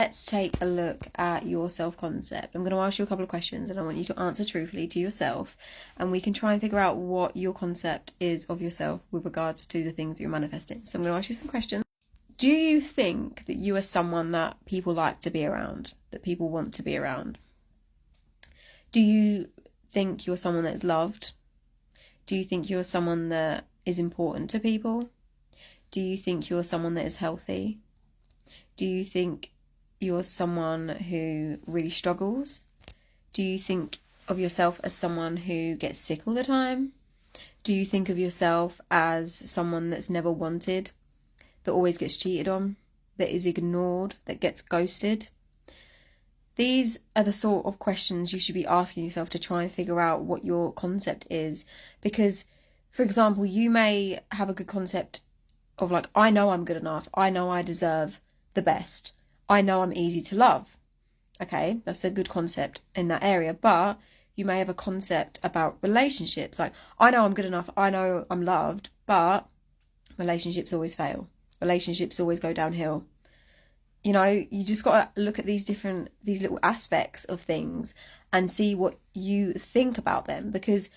Let's take a look at your self-concept. I'm going to ask you a couple of questions and I want you to answer truthfully to yourself, and we can try and figure out what your concept is of yourself with regards to the things that you're manifesting. So I'm going to ask you some questions. Do you think that you are someone that people like to be around, that people want to be around? Do you think you're someone that's loved? Do you think you're someone that is important to people? Do you think you're someone that is healthy? Do you think you're someone who really struggles? Do you think of yourself as someone who gets sick all the time? Do you think of yourself as someone that's never wanted, that always gets cheated on, that is ignored, that gets ghosted? These are the sort of questions you should be asking yourself to try and figure out what your concept is. Because, for example, you may have a good concept of like, I know I'm good enough, I know I deserve the best, I know I'm easy to love. Okay, that's a good concept in that area, but you may have a concept about relationships. Like, I know I'm good enough, I know I'm loved, but relationships always fail. Relationships always go downhill. You know, you just got to look at these little aspects of things and see what you think about them, because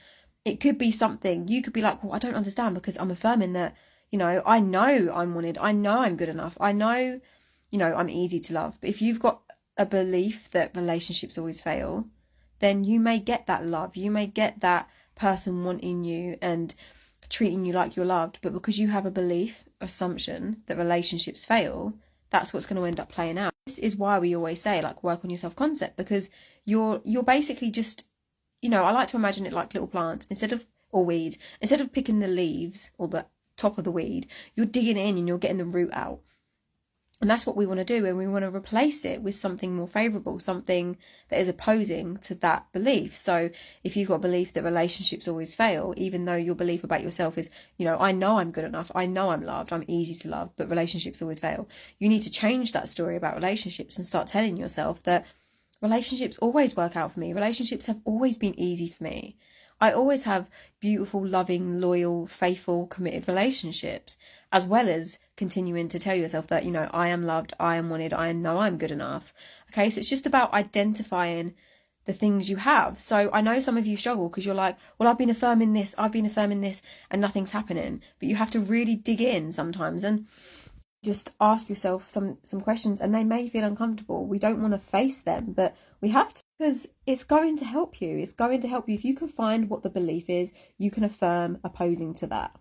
it could be something, you could be like, well, I don't understand, because I'm affirming that, you know I'm wanted, I know I'm good enough, I know, I'm easy to love. But if you've got a belief that relationships always fail, then you may get that love, you may get that person wanting you and treating you like you're loved, but because you have a belief, assumption that relationships fail, that's what's going to end up playing out. This is why we always say, like, work on your self-concept, because you're basically just, I like to imagine it like little plants. Instead of picking the leaves or the top of the weed, you're digging in and you're getting the root out. And that's what we want to do, and we want to replace it with something more favourable, something that is opposing to that belief. So if you've got a belief that relationships always fail, even though your belief about yourself is, I know I'm good enough, I know I'm loved, I'm easy to love, but relationships always fail, you need to change that story about relationships and start telling yourself that relationships always work out for me. Relationships have always been easy for me. I always have beautiful, loving, loyal, faithful, committed relationships, as well as continuing to tell yourself that, I am loved, I am wanted, I know I'm good enough. Okay, so it's just about identifying the things you have. So I know some of you struggle because you're like, well, I've been affirming this, and nothing's happening. But you have to really dig in sometimes and just ask yourself some questions, and they may feel uncomfortable. We don't want to face them, but we have to, because it's going to help you. It's going to help you. If you can find what the belief is, you can affirm opposing to that.